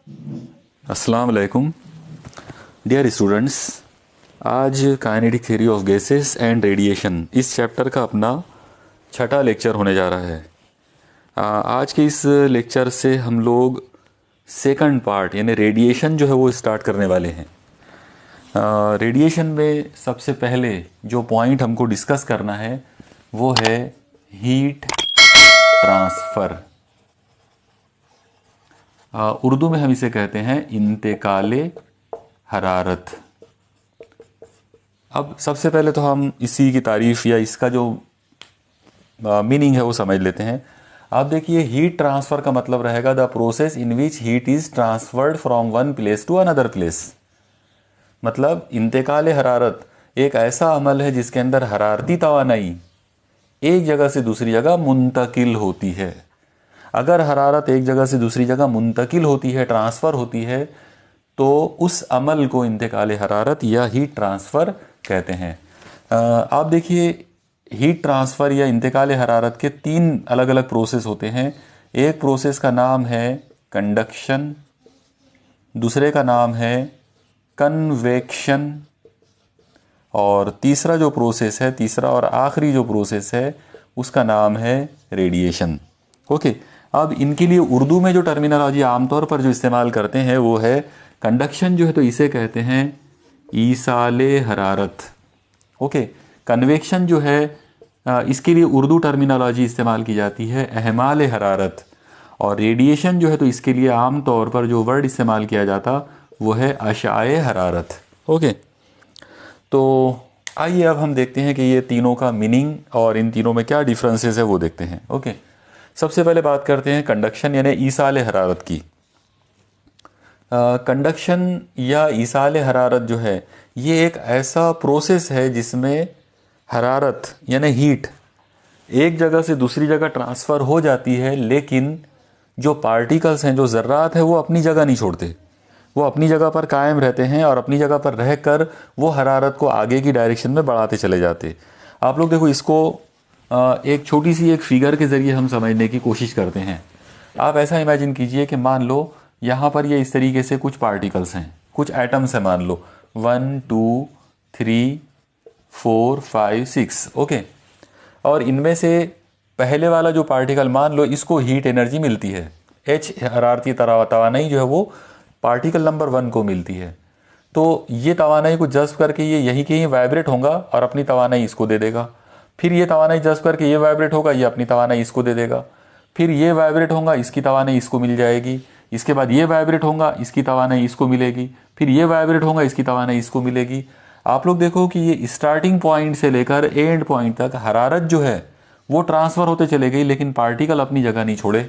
अस्सलाम वालेकुम dear students. आज kinetic theory of gases and radiation इस चैप्टर का अपना छठा लेक्चर होने जा रहा है। आज के इस लेक्चर से हम लोग सेकंड पार्ट यानी रेडिएशन जो है वो स्टार्ट करने वाले हैं। रेडिएशन में सबसे पहले जो पॉइंट हमको डिस्कस करना है वो है हीट ट्रांसफ़र। उर्दू में हम इसे कहते हैं इंतकाले हरारत। अब सबसे पहले तो हम इसी की तारीफ़ या इसका जो मीनिंग है वो समझ लेते हैं। आप देखिए, हीट ट्रांसफ़र का मतलब रहेगा the process in which heat is transferred from one place to another place. मतलब इंतकाले हरारत एक ऐसा अमल है जिसके अंदर हरारती तवानाई एक जगह से दूसरी जगह मुंतकिल होती है। अगर हरारत एक जगह से दूसरी जगह मुंतकिल होती है, ट्रांसफ़र होती है, तो उस अमल को इंतकाल हरारत या हीट ट्रांसफ़र कहते हैं। आप देखिए, हीट ट्रांसफ़र या इंतकाल हरारत के तीन अलग अलग प्रोसेस होते हैं। एक प्रोसेस का नाम है कंडक्शन, दूसरे का नाम है कन्वेक्शन, और तीसरा जो प्रोसेस है, तीसरा और आखिरी जो प्रोसेस है उसका नाम है रेडिएशन। ओके, अब इनके लिए उर्दू में जो टर्मिनोलॉजी आमतौर पर जो इस्तेमाल करते हैं वो है कंडक्शन जो है तो इसे कहते हैं ईसाले हरारत। ओके, कन्वेक्शन जो है इसके लिए उर्दू टर्मिनोलॉजी इस्तेमाल की जाती है अहमाल हरारत, और रेडिएशन जो है तो इसके लिए आमतौर पर जो वर्ड इस्तेमाल किया जाता वो है अशाए हरारत। ओके, तो आइए अब हम देखते हैं कि ये तीनों का मीनिंग और इन तीनों में क्या डिफरेंसेस है वो देखते हैं। ओके, सबसे पहले बात करते हैं कंडक्शन यानी ईसाल हरारत की। कंडक्शन या ईसाल हरारत जो है ये एक ऐसा प्रोसेस है जिसमें हरारत यानी हीट एक जगह से दूसरी जगह ट्रांसफ़र हो जाती है, लेकिन जो पार्टिकल्स हैं, जो ज़र्रात है, वो अपनी जगह नहीं छोड़ते, वो अपनी जगह पर कायम रहते हैं और अपनी जगह पर रहकर वो हरारत को आगे की डायरेक्शन में बढ़ाते चले जाते। आप लोग देखो, इसको एक छोटी सी एक फिगर के ज़रिए हम समझने की कोशिश करते हैं। आप ऐसा इमेजिन कीजिए कि मान लो यहाँ पर ये इस तरीके से कुछ पार्टिकल्स हैं, कुछ एटम्स हैं, मान लो 1 2 3 4 5 6। ओके, और इनमें से पहले वाला जो पार्टिकल, मान लो इसको हीट एनर्जी मिलती है, H हरारती तवानाई जो है वो पार्टिकल नंबर 1 को मिलती है। तो ये तवानाई को जज्ब करके ये यहीं के यहीं वाइब्रेट होगा और अपनी तवानाई इसको दे देगा। फिर ये तवानाई जज्ब करके ये वाइब्रेट होगा, ये अपनी तवानाई इसको दे देगा। फिर ये वाइब्रेट होगा, इसकी तवानाई इसको मिल जाएगी। इसके बाद ये वाइब्रेट होगा, इसकी तवानाई इसको मिलेगी। फिर ये वाइब्रेट होगा, इसकी तवानाई इसको मिलेगी। आप लोग देखो कि ये स्टार्टिंग पॉइंट से लेकर एंड पॉइंट तक हरारत जो है वो ट्रांसफ़र होते चले गई, लेकिन पार्टिकल अपनी जगह नहीं छोड़े।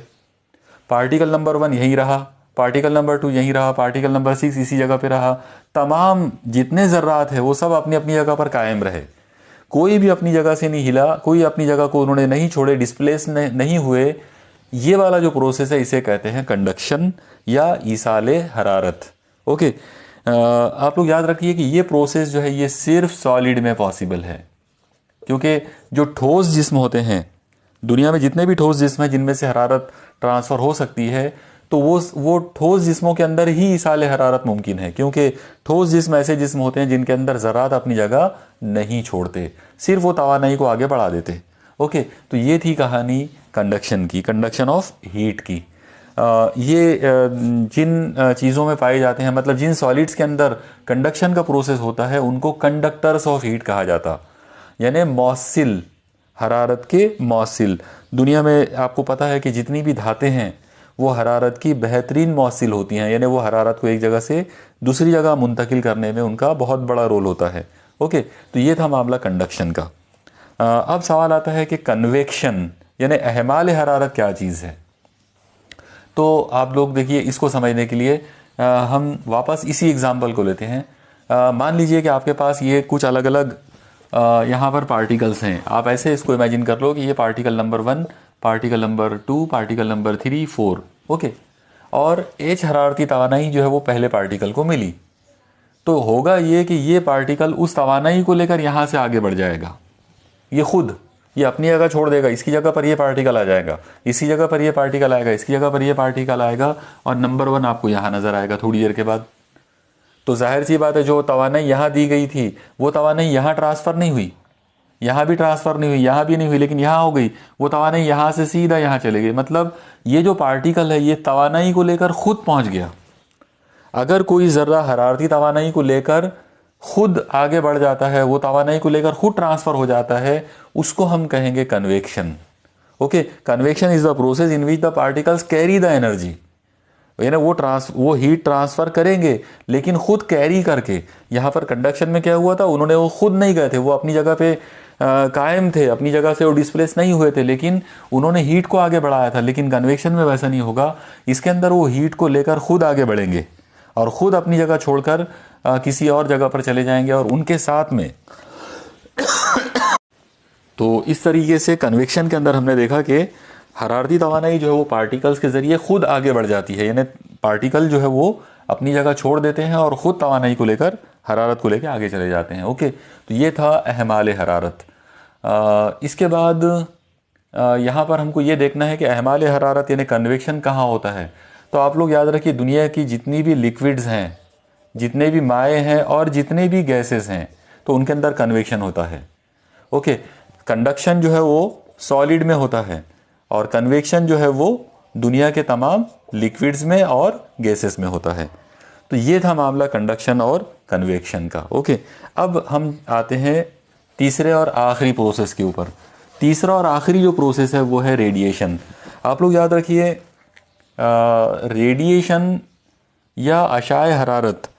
पार्टिकल नंबर 1 यहीं रहा, पार्टिकल नंबर 2 यहीं रहा, पार्टिकल नंबर 6 इसी जगह पे रहा। तमाम जितने ज़र्रात है वो सब अपनी अपनी जगह पर कायम रहे, कोई भी अपनी जगह से नहीं हिला, कोई अपनी जगह को उन्होंने नहीं छोड़े, डिस्प्लेस नहीं हुए। ये वाला जो प्रोसेस है इसे कहते हैं कंडक्शन या ईसाले हरारत। ओके, आप लोग याद रखिए कि ये प्रोसेस जो है ये सिर्फ सॉलिड में पॉसिबल है, क्योंकि जो ठोस जिस्म होते हैं, दुनिया में जितने भी ठोस जिस्म हैं जिनमें से हरारत ट्रांसफ़र हो सकती है, तो वो ठोस जिस्मों के अंदर ही ईसाले हरारत मुमकिन है, क्योंकि ठोस जिस्म ऐसे जिस्म होते हैं जिनके अंदर ज़रात अपनी जगह नहीं छोड़ते, सिर्फ वो तवानाई को आगे बढ़ा देते। ओके, तो ये थी कहानी कंडक्शन की, कंडक्शन ऑफ हीट की। ये जिन चीज़ों में पाए जाते हैं, मतलब जिन सॉलिड्स के अंदर कंडक्शन का प्रोसेस होता है, उनको कंडक्टर्स ऑफ हीट कहा जाता, यानी मौसिल, हरारत के मौसिल। दुनिया में आपको पता है कि जितनी भी धातें हैं वो हरारत की बेहतरीन मौसिल होती हैं, यानी वो हरारत को एक जगह से दूसरी जगह मुंतकिल करने में उनका बहुत बड़ा रोल होता है। ओके, तो ये था मामला कंडक्शन का। अब सवाल आता है कि कन्वेक्शन यानी अहमाल हरारत क्या चीज़ है। तो आप लोग देखिए, इसको समझने के लिए हम वापस इसी एग्जाम्पल को लेते हैं। मान लीजिए कि आपके पास ये कुछ अलग अलग यहाँ पर पार्टिकल्स हैं। आप ऐसे इसको इमेजिन कर लो कि ये particle number 1, particle number 2, particle number 3, 4। Okay, और H हरारती तवानाई जो है वो पहले पार्टिकल को मिली, तो होगा ये कि ये पार्टिकल उस तवानाई को लेकर यहाँ से आगे बढ़ जाएगा, ये खुद ये अपनी जगह छोड़ देगा, इसकी जगह पर ये पार्टिकल आ जाएगा, इसकी जगह पर ये पार्टिकल आएगा, इसकी जगह पर ये पार्टिकल आएगा, और नंबर 1 आपको यहाँ नज़र आएगा थोड़ी देर के बाद। तो जाहिर सी बात है जो तवानाई यहाँ दी गई थी वो तवानाई यहाँ ट्रांसफ़र नहीं हुई, यहाँ भी ट्रांसफ़र नहीं हुई, यहाँ भी नहीं हुई, लेकिन यहाँ हो गई। वो तवानाई यहाँ से सीधा यहाँ चले गई। मतलब ये जो पार्टिकल है ये तवानाई को लेकर खुद पहुँच गया। अगर कोई ज़र्रा हरारती तवानाई को लेकर खुद आगे बढ़ जाता है, वो तवानाई को लेकर खुद ट्रांसफ़र हो जाता है, उसको हम कहेंगे convection. Okay, convection is the process in which the particles carry the energy. यानी वो हीट ट्रांसफ़र करेंगे लेकिन खुद कैरी करके। यहाँ पर कंडक्शन में क्या हुआ था, उन्होंने वो खुद नहीं गए थे, वो अपनी जगह पे कायम थे, अपनी जगह से वो डिस्प्लेस नहीं हुए थे, लेकिन उन्होंने हीट को आगे बढ़ाया था। लेकिन कन्वेक्शन में वैसा नहीं होगा, इसके अंदर वो हीट को लेकर खुद आगे बढ़ेंगे और ख़ुद अपनी जगह छोड़कर किसी और जगह पर चले जाएंगे और उनके साथ में तो इस तरीके से कन्वेक्शन के अंदर हमने देखा कि हरारती तवानाई जो है वो पार्टिकल्स के ज़रिए खुद आगे बढ़ जाती है, यानी पार्टिकल जो है वो अपनी जगह छोड़ देते हैं और ख़ुद तवानाई को लेकर, हरारत को लेकर आगे चले जाते हैं। ओके, तो ये था अहमाल हरारत। इसके बाद यहाँ पर हमको ये देखना है कि अहमाल हरारत यानी कन्वेक्शन कहाँ होता है। तो आप लोग याद रखिए, दुनिया की जितनी भी लिक्विड्स हैं, जितने भी माए हैं और जितने भी गैसेस हैं, तो उनके अंदर कन्वेक्शन होता है। ओके, कंडक्शन जो है वो सॉलिड में होता है और कन्वेक्शन जो है वो दुनिया के तमाम लिक्विड्स में और गैसेस में होता है। तो ये था मामला कंडक्शन और कन्वेक्शन का। ओके, अब हम आते हैं तीसरे और आखिरी प्रोसेस के ऊपर। तीसरा और आखिरी जो प्रोसेस है वो है रेडिएशन। आप लोग याद रखिए, रेडिएशन या अशाए हरारत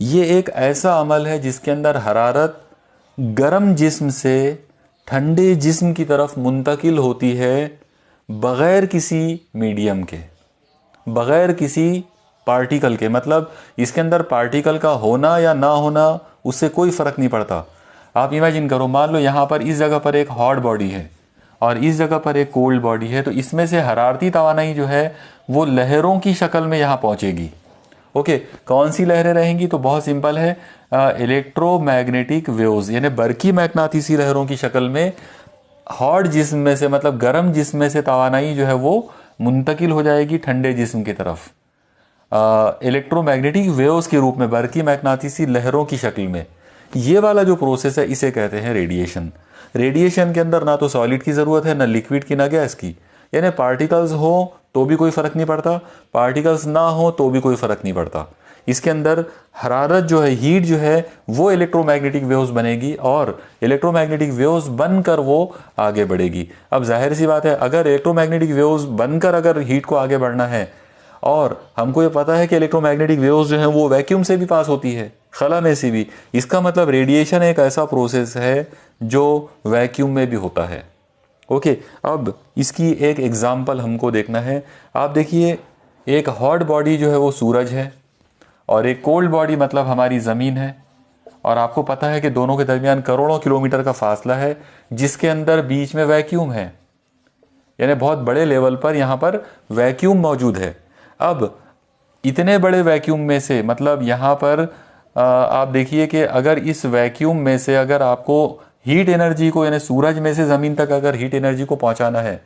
ये एक ऐसा अमल है जिसके अंदर हरारत गर्म जिस्म से ठंडे जिस्म की तरफ मुंतकिल होती है बग़ैर किसी मीडियम के, बग़ैर किसी पार्टिकल के। मतलब इसके अंदर पार्टिकल का होना या ना होना उससे कोई फ़र्क नहीं पड़ता। आप इमेजिन करो, मान लो यहाँ पर इस जगह पर एक हॉट बॉडी है और इस जगह पर एक कोल्ड बॉडी है, तो इसमें से हरारती तवानाई जो है वो लहरों की शक्ल में यहाँ पहुँचेगी। ओके, कौन सी लहरें रहेंगी? तो बहुत सिंपल है, इलेक्ट्रोमैग्नेटिक वेव्स यानी बरकी मैग्नातीसी लहरों की शक्ल में हॉट जिस्म में से, मतलब गर्म जिस्म में से तवानाई जो है वो मुंतकिल हो जाएगी ठंडे जिस्म की तरफ, इलेक्ट्रोमैग्नेटिक वेव्स के रूप में, बरकी मैग्नातीसी लहरों की शक्ल में। ये वाला जो प्रोसेस है इसे कहते हैं रेडिएशन। रेडिएशन के अंदर ना तो सॉलिड की ज़रूरत है, ना लिक्विड की, ना गैस की। यानी पार्टिकल्स हो तो भी कोई फ़र्क नहीं पड़ता, पार्टिकल्स ना हो तो भी कोई फ़र्क नहीं पड़ता। इसके अंदर हरारत जो है, हीट जो है वो इलेक्ट्रोमैग्नेटिक वेव्स बनेगी और इलेक्ट्रोमैग्नेटिक वेव्स बनकर वो आगे बढ़ेगी। अब जाहिर सी बात है, अगर इलेक्ट्रोमैग्नेटिक वेव्स बनकर अगर हीट को आगे बढ़ना है, और हमको ये पता है कि इलेक्ट्रोमैग्नेटिक वेव्स जो हैं वो वैक्यूम से भी पास होती है, खला में से भी, इसका मतलब रेडिएशन एक ऐसा प्रोसेस है जो वैक्यूम में भी होता है। ओके, अब इसकी एक एग्जांपल हमको देखना है। आप देखिए, एक हॉट बॉडी जो है वो सूरज है और एक कोल्ड बॉडी मतलब हमारी ज़मीन है, और आपको पता है कि दोनों के दरमियान करोड़ों किलोमीटर का फासला है, जिसके अंदर बीच में वैक्यूम है, यानी बहुत बड़े लेवल पर यहाँ पर वैक्यूम मौजूद है। अब इतने बड़े वैक्यूम में से, मतलब यहाँ पर आप देखिए कि अगर इस वैक्यूम में से अगर आपको हीट एनर्जी को, यानी सूरज में से ज़मीन तक अगर हीट एनर्जी को पहुँचाना है,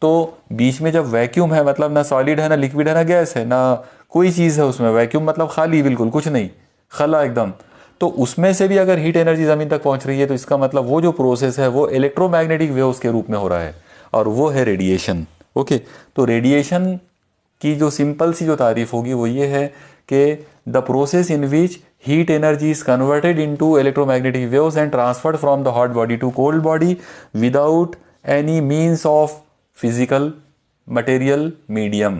तो बीच में जब वैक्यूम है, मतलब ना सॉलिड है, ना लिक्विड है, ना गैस है, ना कोई चीज़ है उसमें, वैक्यूम मतलब खाली, बिल्कुल कुछ नहीं, खला एकदम, तो उसमें से भी अगर हीट एनर्जी ज़मीन तक पहुँच रही है तो इसका मतलब वो जो प्रोसेस है वो इलेक्ट्रोमैग्नेटिक वेव्स के रूप में हो रहा है, और वो है रेडिएशन। ओके, तो रेडिएशन की जो सिंपल सी जो तारीफ होगी वो ये है कि the process in which heat energy is converted into electromagnetic waves and transferred from the hot body to cold body without any means of physical material medium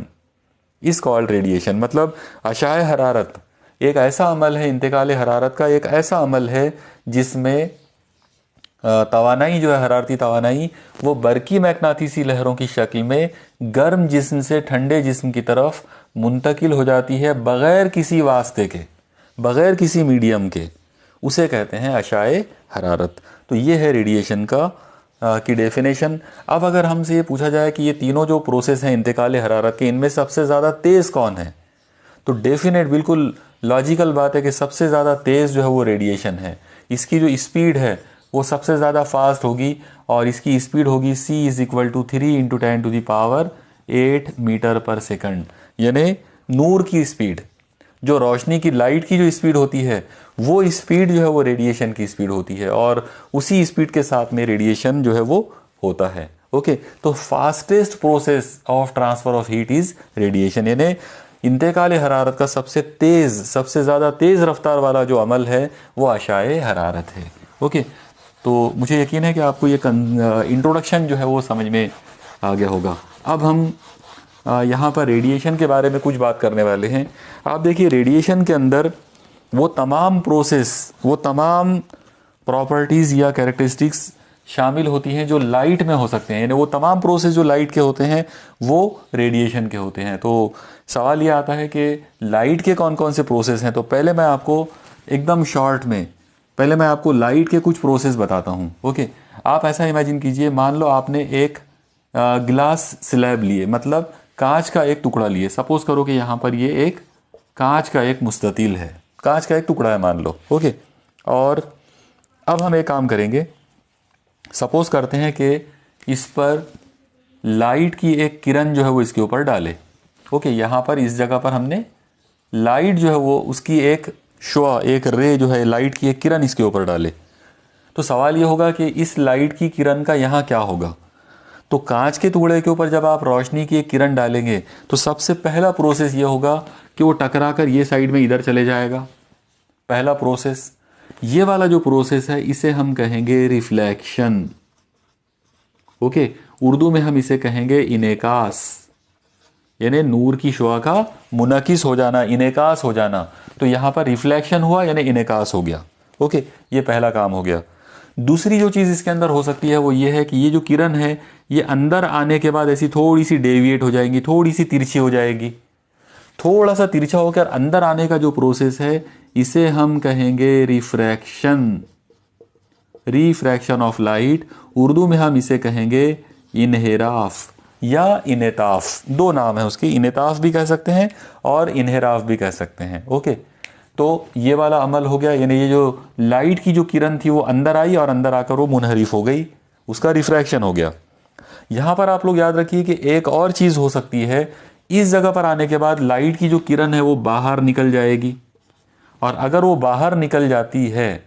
is called radiation। मतलब अशाए हरारत एक ऐसा अमल है, इंतकाल हरारत का एक ऐसा अमल है जिसमें तवानाई जो है, हरारती तवानाई, वो बरकी मैग्नातीसी लहरों की शक्ल में गर्म जिस्म से ठंडे जिस्म की तरफ मुंतकिल हो जाती है बग़ैर किसी वास्ते के, बग़ैर किसी मीडियम के। उसे कहते हैं अशाए हरारत। तो ये है रेडिएशन का की डेफिनेशन। अब अगर हमसे ये पूछा जाए कि ये तीनों जो प्रोसेस हैं इंतकाल हरारत के, इनमें सबसे ज़्यादा तेज़ कौन है, तो डेफिनेट, बिल्कुल लॉजिकल बात है कि सबसे ज़्यादा तेज़ जो है वो रेडिएशन है। इसकी जो स्पीड है वो सबसे ज़्यादा फास्ट होगी और इसकी स्पीड होगी c = 3 × 10⁸ मीटर पर सेकंड। यानी नूर की स्पीड, जो रोशनी की, लाइट की जो स्पीड होती है, वो स्पीड जो है वो रेडिएशन की स्पीड होती है और उसी स्पीड के साथ में रेडिएशन जो है वो होता है। ओके, तो fastest process of transfer of heat is radiation. यानी इंतकाल हरारत का सबसे ज़्यादा तेज़ रफ्तार वाला जो अमल है वो आशाए हरारत है। ओके, तो मुझे यकीन है कि आपको ये इंट्रोडक्शन जो है वो समझ में आ गया होगा। अब हम यहाँ पर रेडिएशन के बारे में कुछ बात करने वाले हैं। आप देखिए, रेडिएशन के अंदर वो तमाम प्रोसेस, वो तमाम प्रॉपर्टीज़ या कैरेक्टरिस्टिक्स शामिल होती हैं जो लाइट में हो सकते हैं। यानी वो तमाम प्रोसेस जो लाइट के होते हैं वो रेडिएशन के होते हैं। तो सवाल ये आता है कि लाइट के कौन कौन से प्रोसेस हैं। तो पहले मैं आपको एकदम शॉर्ट में लाइट के कुछ प्रोसेस बताता हूँ। ओके, आप ऐसा इमेजिन कीजिए, मान लो आपने एक ग्लास स्लैब लिए, मतलब कांच का एक टुकड़ा लिए। सपोज करो कि यहाँ पर ये एक कांच का एक मुस्ततील है, कांच का एक टुकड़ा है मान लो। ओके, और अब हम एक काम करेंगे, सपोज करते हैं कि इस पर लाइट की एक किरण जो है वो इसके ऊपर डाले। ओके, यहाँ पर इस जगह पर हमने लाइट जो है वो उसकी एक शुआ, एक रे जो है, लाइट की एक किरण इसके ऊपर डाले। तो सवाल ये होगा कि इस लाइट की किरण का यहाँ क्या होगा। तो कांच के टुकड़े के ऊपर जब आप रोशनी की एक किरण डालेंगे तो सबसे पहला प्रोसेस ये होगा कि वो टकरा कर ये साइड में इधर चले जाएगा, पहला प्रोसेस। ये वाला जो प्रोसेस है इसे हम कहेंगे रिफ्लेक्शन। ओके, उर्दू में हम इसे कहेंगे इनेकास, यानी नूर की शुआ का मुनकिस हो जाना, इनेकास हो जाना। तो यहाँ पर रिफ्लेक्शन हुआ यानी इनेकास हो गया। ओके, ये पहला काम हो गया। दूसरी जो चीज़ इसके अंदर हो सकती है वो ये है कि ये जो किरण है ये अंदर आने के बाद ऐसी थोड़ी सी डेविएट हो जाएगी, थोड़ी सी तिरछी हो जाएगी। थोड़ा सा तिरछा होकर अंदर आने का जो प्रोसेस है इसे हम कहेंगे refraction, refraction of light. Urdu में हम इसे कहेंगे इन्हेराफ या इनेताफ। दो नाम है उसके, इनेताफ भी कह सकते हैं और इन्हेराफ भी कह सकते हैं। ओके, तो ये वाला अमल हो गया, यानी ये जो लाइट की जो किरण थी वो अंदर आई और अंदर आकर वो मुनहरिफ हो गई, उसका रिफ्रैक्शन हो गया। यहाँ पर आप लोग याद रखिए कि एक और चीज़ हो सकती है, इस जगह पर आने के बाद लाइट की जो किरण है वो बाहर निकल जाएगी, और अगर वो बाहर निकल जाती है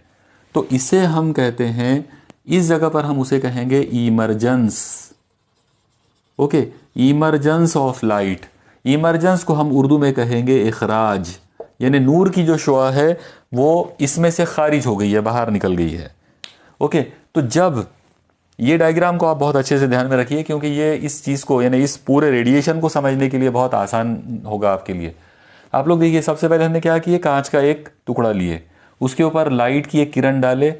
तो इसे हम कहते हैं, इस जगह पर हम उसे कहेंगे emergence. Okay, emergence of light. Emergence को हम उर्दू में कहेंगे इखराज, यानी नूर की जो शुआ है वो इसमें से खारिज हो गई है, बाहर निकल गई है। ओके, तो जब ये डायग्राम को आप बहुत अच्छे से ध्यान में रखिए, क्योंकि ये इस चीज़ को, यानी इस पूरे रेडिएशन को समझने के लिए बहुत आसान होगा आपके लिए। आप लोग देखिए, सबसे पहले हमने क्या किया, कांच का एक टुकड़ा लिए, उसके ऊपर लाइट की एक किरण डाले,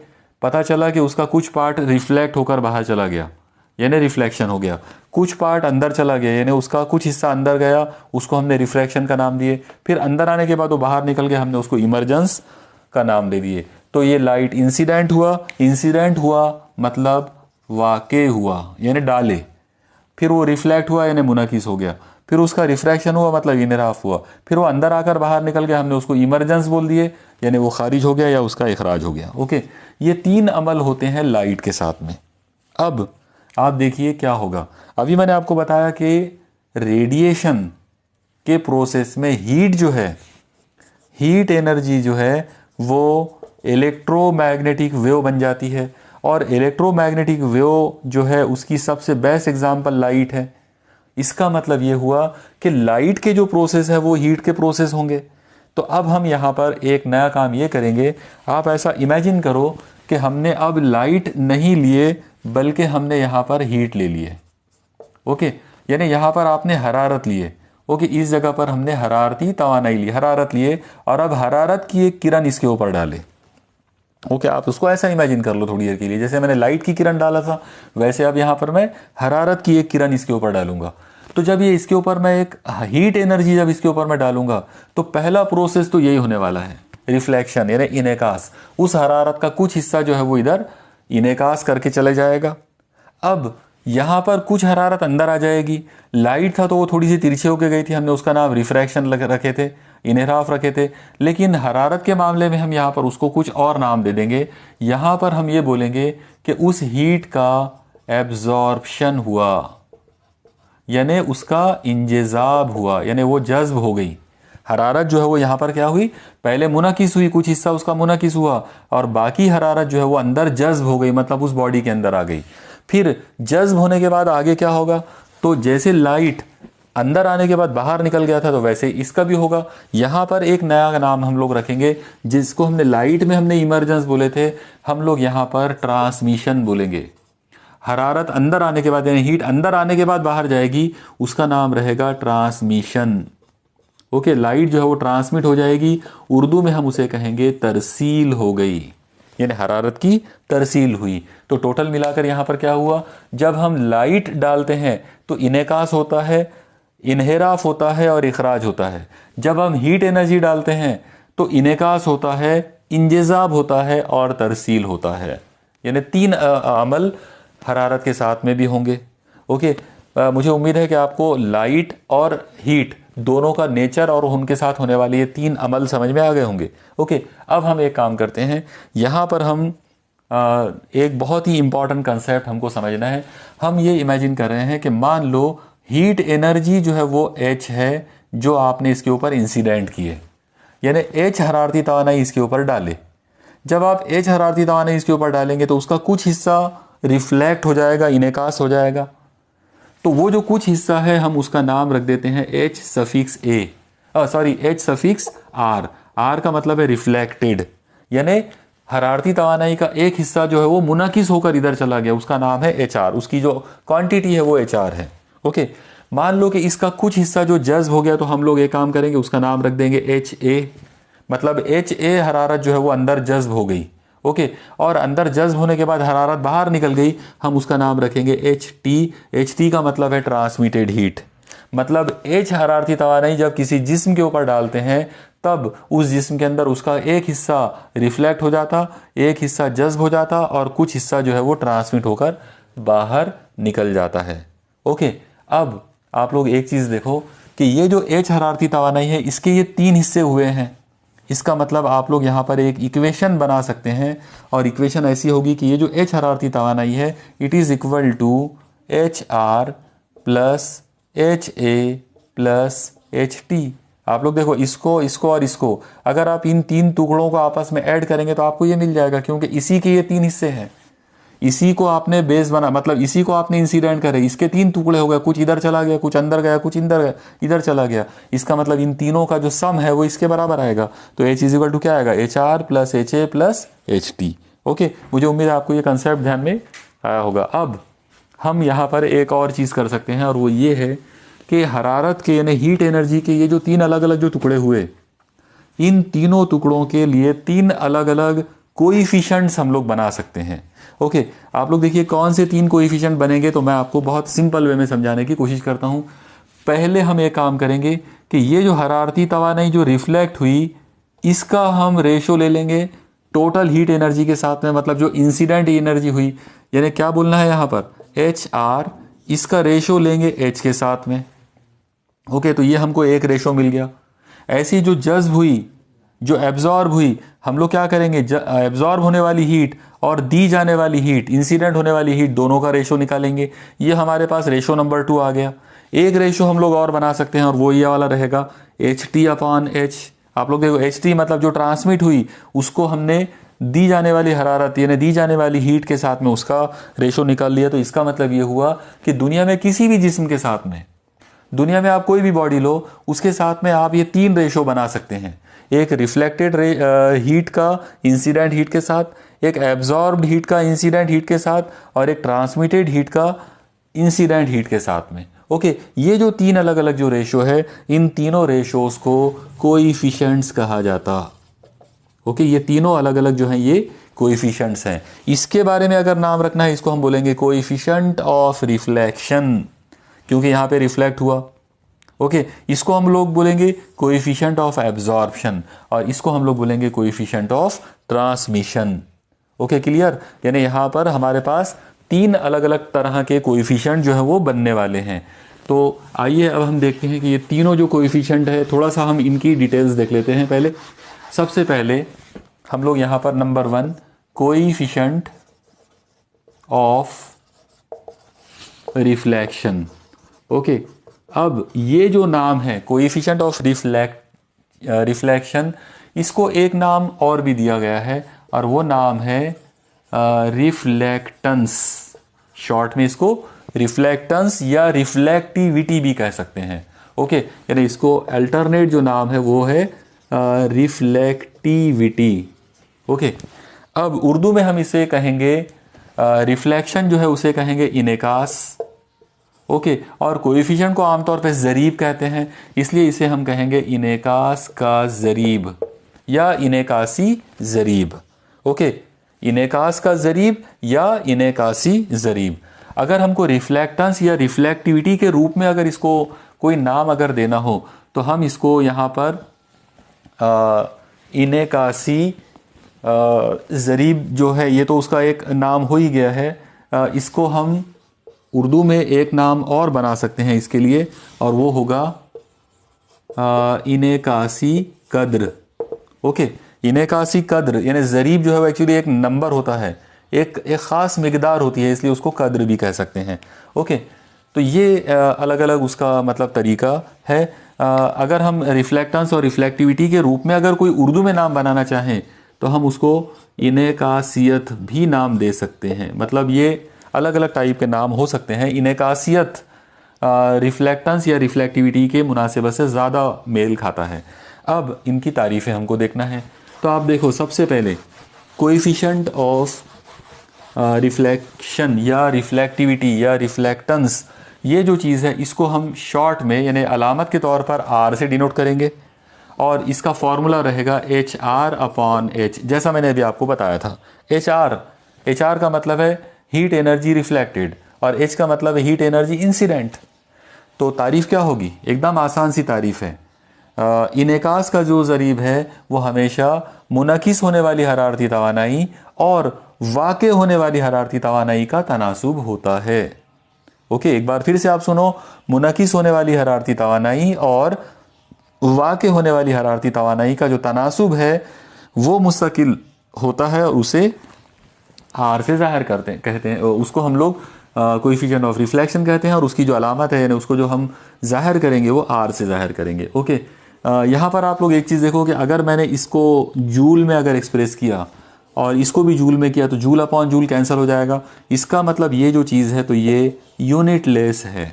पता चला कि उसका कुछ पार्ट रिफ्लेक्ट होकर बाहर चला गया, यानी रिफ्लेक्शन हो गया। कुछ पार्ट अंदर चला गया, यानी उसका कुछ हिस्सा अंदर गया, उसको हमने रिफ्रैक्शन का नाम दिए। फिर अंदर आने के बाद वो बाहर निकल गया, हमने उसको इमरजेंस का नाम दे दिए। तो ये लाइट इंसिडेंट हुआ, इंसिडेंट हुआ मतलब वाक़े हुआ, यानी डाले। फिर वो रिफ्लेक्ट हुआ यानी मुनकिस हो गया। फिर उसका रिफ्रैक्शन हुआ मतलब इनराफ हुआ। फिर वो अंदर आकर बाहर निकल गया, हमने उसको इमरजेंस बोल दिए, यानी वो खारिज हो गया या उसका इखराज हो गया। ओके, ये तीन अमल होते हैं लाइट के साथ में। अब आप देखिए क्या होगा। अभी मैंने आपको बताया कि रेडिएशन के प्रोसेस में हीट जो है, हीट एनर्जी जो है वो इलेक्ट्रोमैग्नेटिक वेव बन जाती है, और इलेक्ट्रोमैग्नेटिक वेव जो है उसकी सबसे बेस्ट एग्जांपल लाइट है। इसका मतलब ये हुआ कि लाइट के जो प्रोसेस है वो हीट के प्रोसेस होंगे। तो अब हम यहाँ पर एक नया काम ये करेंगे, आप ऐसा इमेजिन करो कि हमने अब लाइट नहीं लिए बल्कि हमने यहाँ पर हीट ले लिए। ओके, यानी यहाँ पर आपने हरारत लिए। ओके, इस जगह पर हमने हरारती तवानाई ली, हरारत लिए, और अब हरारत की एक किरण इसके ऊपर डाले। ओके, आप उसको ऐसा इमेजिन कर लो थोड़ी देर के लिए, जैसे मैंने लाइट की किरण डाला था वैसे अब यहाँ पर मैं हरारत की एक किरण इसके ऊपर डालूंगा। तो जब ये इसके ऊपर मैं एक हीट एनर्जी जब इसके ऊपर मैं डालूंगा तो पहला प्रोसेस तो यही होने वाला है, रिफ्लेक्शन यानी इनेकास। उस हरारत का कुछ हिस्सा जो है वो इधर इनेकास करके चले जाएगा। अब यहाँ पर कुछ हरारत अंदर आ जाएगी। लाइट था तो वो थोड़ी सी तिरछी होकर गई थी, हमने उसका नाम रिफ्रैक्शन रखे थे। इन्हिराफ रखे थे, लेकिन हरारत के मामले में हम यहाँ पर उसको कुछ और नाम दे देंगे। यहाँ पर हम ये बोलेंगे कि उस हीट का एब्जॉर्प्शन हुआ, यानी उसका इंजेज़ाब हुआ, यानी वो जज्ब हो गई। हरारत जो है वो यहाँ पर क्या हुई, पहले मुनकिस हुई, कुछ हिस्सा उसका मुनकिस हुआ, और बाकी हरारत जो है वो अंदर जज्ब हो गई, मतलब उस बॉडी के अंदर आ गई। फिर जज्ब होने के बाद आगे क्या होगा, तो जैसे लाइट अंदर आने के बाद बाहर निकल गया था, तो वैसे इसका भी होगा। यहाँ पर एक नया नाम हम लोग रखेंगे, जिसको हमने लाइट में हमने इमर्जेंस बोले थे, हम लोग यहाँ पर ट्रांसमिशन बोलेंगे। हरारत अंदर आने के बाद, यानी हीट अंदर आने के बाद बाहर जाएगी, उसका नाम रहेगा ट्रांसमिशन। ओके, लाइट जो है वो ट्रांसमिट हो जाएगी, उर्दू में हम उसे कहेंगे तरसील हो गई, यानी हरारत की तरसील हुई। तो टोटल मिलाकर यहाँ पर क्या हुआ, जब हम लाइट डालते हैं तो इनेकास होता है, इन्हिराफ होता है और इखराज होता है। जब हम हीट एनर्जी डालते हैं तो इनेकास होता है, इंजेज़ाब होता है और तरसील होता है, यानी तीन अमल हरारत के साथ में भी होंगे। ओके, मुझे उम्मीद है कि आपको लाइट और हीट दोनों का नेचर और उनके साथ होने वाली ये तीन अमल समझ में आ गए होंगे। ओके, अब हम एक काम करते हैं, यहाँ पर हम एक बहुत ही इंपॉर्टेंट कंसेप्ट हमको समझना है। हम ये इमेजिन कर रहे हैं कि मान लो हीट एनर्जी जो है वो H है, जो आपने इसके ऊपर इंसिडेंट की है, यानी H हरारती तवानाई इसके ऊपर डाले। जब आप H हरारती तवानाई इसके ऊपर डालेंगे तो उसका कुछ हिस्सा रिफ्लेक्ट हो जाएगा, इनेकास हो जाएगा। तो वो जो कुछ हिस्सा है हम उसका नाम रख देते हैं H सफिक्स R। R का मतलब है रिफ्लेक्टेड, यानी हरारती तवानाई का एक हिस्सा जो है वो मुनाकिस होकर इधर चला गया, उसका नाम है HR, उसकी जो क्वांटिटी है वो HR है। ओके, मान लो कि इसका कुछ हिस्सा जो जज्ब हो गया, तो हम लोग एक काम करेंगे, उसका नाम रख देंगे HA, मतलब HA हरारत जो है वो अंदर जज्ब हो गई। ओके, और अंदर जज्ब होने के बाद हरारत बाहर निकल गई, हम उसका नाम रखेंगे HT। HT का मतलब है ट्रांसमिटेड हीट, मतलब H हरारती तवानाई जब किसी जिस्म के ऊपर डालते हैं तब उस जिस्म के अंदर उसका एक हिस्सा रिफ्लेक्ट हो जाता, एक हिस्सा जज्ब हो जाता और कुछ हिस्सा जो है वो ट्रांसमिट होकर बाहर निकल जाता है। ओके, अब आप लोग एक चीज़ देखो कि ये जो H हरारती तवानाई है, इसके ये तीन हिस्से हुए हैं। इसका मतलब आप लोग यहाँ पर एक इक्वेशन बना सकते हैं, और इक्वेशन ऐसी होगी कि ये जो H हरारती तवानाई है, it is equal to HR plus HA plus HT। आप लोग देखो, इसको, इसको और इसको अगर आप इन तीन टुकड़ों को आपस में ऐड करेंगे तो आपको ये मिल जाएगा, क्योंकि इसी के ये तीन हिस्से हैं। इसी को आपने बेस बना, मतलब इसी को आपने इंसिडेंट करे, इसके तीन टुकड़े हो गए, कुछ इधर चला गया, कुछ अंदर गया, कुछ इधर चला गया। इसका मतलब इन तीनों का जो सम है वो इसके बराबर आएगा। तो H इज इक्वल टू क्या आएगा, HR plus HA plus HT। Okay, मुझे उम्मीद है आपको ये कंसेप्ट ध्यान में आया होगा। अब हम यहाँ पर एक और चीज़ कर सकते हैं, और वो ये है कि हरारत के यानी हीट एनर्जी के ये जो तीन अलग अलग जो टुकड़े हुए, इन तीनों टुकड़ों के लिए तीन अलग अलग कोएफिशिएंट्स हम लोग बना सकते हैं। ओके, आप लोग देखिए कौन से तीन कोएफिशिएंट बनेंगे, तो मैं आपको बहुत सिंपल वे में समझाने की कोशिश करता हूँ। पहले हम एक काम करेंगे कि ये जो हरारती तवानाई जो रिफ्लेक्ट हुई, इसका हम रेशो ले लेंगे टोटल हीट एनर्जी के साथ में, मतलब जो इंसिडेंट एनर्जी हुई, यानी क्या बोलना है यहाँ पर HR, इसका रेशो लेंगे H के साथ में। ओके, तो ये हमको एक रेशो मिल गया। ऐसी जो जज्ब हुई, जो एब्जॉर्ब हुई, हम लोग क्या करेंगे, एब्जॉर्ब होने वाली हीट और दी जाने वाली हीट, इंसिडेंट होने वाली हीट, दोनों का रेशो निकालेंगे। ये हमारे पास रेशो नंबर 2 आ गया। एक रेशो हम लोग और बना सकते हैं, और वो ये वाला रहेगा HT अपॉन H। आप लोग देखो, HT मतलब जो ट्रांसमिट हुई, उसको हमने दी जाने वाली हरारत यानी दी जाने वाली हीट के साथ में उसका रेशो निकाल लिया। तो इसका मतलब ये हुआ कि दुनिया में किसी भी जिस्म के साथ में, दुनिया में आप कोई भी बॉडी लो, उसके साथ में आप ये तीन रेशो बना सकते हैं। एक रिफ्लेक्टेड हीट का इंसिडेंट हीट के साथ, एक एब्जॉर्ब्ड हीट का इंसिडेंट हीट के साथ, और एक ट्रांसमिटेड हीट का इंसिडेंट हीट के साथ में। ओके, ये जो तीन अलग अलग जो रेशो है, इन तीनों रेशोज को कोएफिशिएंट्स कहा जाता। ओके, ये तीनों अलग अलग जो हैं ये कोएफिशिएंट्स हैं। इसके बारे में अगर नाम रखना है, इसको हम बोलेंगे कोएफिशिएंट ऑफ रिफ्लेक्शन, क्योंकि यहाँ पे रिफ्लेक्ट हुआ। ओके, इसको हम लोग बोलेंगे कोएफिशिएंट ऑफ एब्जॉर्प्शन, और इसको हम लोग बोलेंगे coefficient of transmission. Okay, clear. यानी यहाँ पर हमारे पास तीन अलग अलग तरह के कोएफिशिएंट जो है वो बनने वाले हैं। तो आइए अब हम देखते हैं कि ये तीनों जो कोएफिशिएंट है, थोड़ा सा हम इनकी डिटेल्स देख लेते हैं। पहले सबसे पहले हम लोग यहाँ पर number 1 coefficient of reflection. Okay, अब ये जो नाम है कोएफिशिएंट ऑफ रिफ्लेक्शन, इसको एक नाम और भी दिया गया है और वो नाम है रिफ्लेक्टेंस। शॉर्ट में इसको रिफ्लेक्टेंस या रिफ्लेक्टिविटी भी कह सकते हैं। ओके, यानी इसको अल्टरनेट जो नाम है वो है रिफ्लेक्टिविटी। ओके, अब उर्दू में हम इसे कहेंगे रिफ्लेक्शन जो है उसे कहेंगे इनेकास। ओके, और कोएफिशिएंट को आमतौर पे ज़रीब कहते हैं, इसलिए इसे हम कहेंगे इनेकास का ज़रीब या इनेकासी ज़रीब। ओके, इनेकास का ज़रीब या इनेकासी ज़रीब। अगर हमको रिफ्लेक्टेंस या रिफ्लेक्टिविटी के रूप में अगर इसको कोई नाम अगर देना हो तो हम इसको यहाँ पर इनेकासी ज़रीब जो है ये तो उसका एक नाम हो ही गया है। इसको हम उर्दू में एक नाम और बना सकते हैं इसके लिए, और वो होगा इनेकासी कद्र। ओके, इनेकासी कद्र यानी ज़रीब जो है वो एक्चुअली एक नंबर होता है, एक ख़ास मिकदार होती है, इसलिए उसको कद्र भी कह सकते हैं। ओके, तो ये अलग अलग उसका मतलब तरीका है। अगर हम रिफ्लेक्टेंस और रिफ्लेक्टिविटी के रूप में अगर कोई उर्दू में नाम बनाना चाहें तो हम उसको इनेकासियत भी नाम दे सकते हैं। मतलब ये अलग अलग टाइप के नाम हो सकते हैं। इनेकासियत रिफ्लेक्टेंस या रिफ्लेक्टिविटी के मुनासिबत से ज़्यादा मेल खाता है। अब इनकी तारीफ़ें हमको देखना है, तो आप देखो सबसे पहले कोएफिशिएंट ऑफ रिफ्लेक्शन या रिफ्लेक्टिविटी या रिफ्लेक्टेंस, ये जो चीज़ है इसको हम शॉर्ट में यानी अलामत के तौर पर R से डिनोट करेंगे और इसका फॉर्मूला रहेगा HR/H, जैसा मैंने अभी आपको बताया था। HR का मतलब है हीट एनर्जी रिफ्लेक्टेड और H का मतलब है हीट एनर्जी इंसिडेंट। तो तारीफ़ क्या होगी? एकदम आसान सी तारीफ़ है। इनेकास का जो ज़रीब है वो हमेशा मुनकिस होने वाली हरारती तवानाई और वाक़े होने वाली हरारती तवानाई का तनासुब होता है। ओके, एक बार फिर से आप सुनो, मुनकिस होने वाली हरारती तवानाई और वाक़े होने वाली हरारती तवानाई का जो तनासुब है वो मुस्तकिल होता है और उसे R से ज़ाहिर कहते हैं। उसको हम लोग कोएफिशिएंट ऑफ रिफ्लेक्शन कहते हैं और उसकी जो अलामत है यानी उसको जो हम ज़ाहिर करेंगे वो R से ज़ाहिर करेंगे। ओके, यहाँ पर आप लोग एक चीज़ देखो कि अगर मैंने इसको जूल में अगर एक्सप्रेस किया और इसको भी जूल में किया तो जूल अपॉन जूल कैंसिल हो जाएगा। इसका मतलब ये जो चीज़ है तो ये यूनिट लेस है।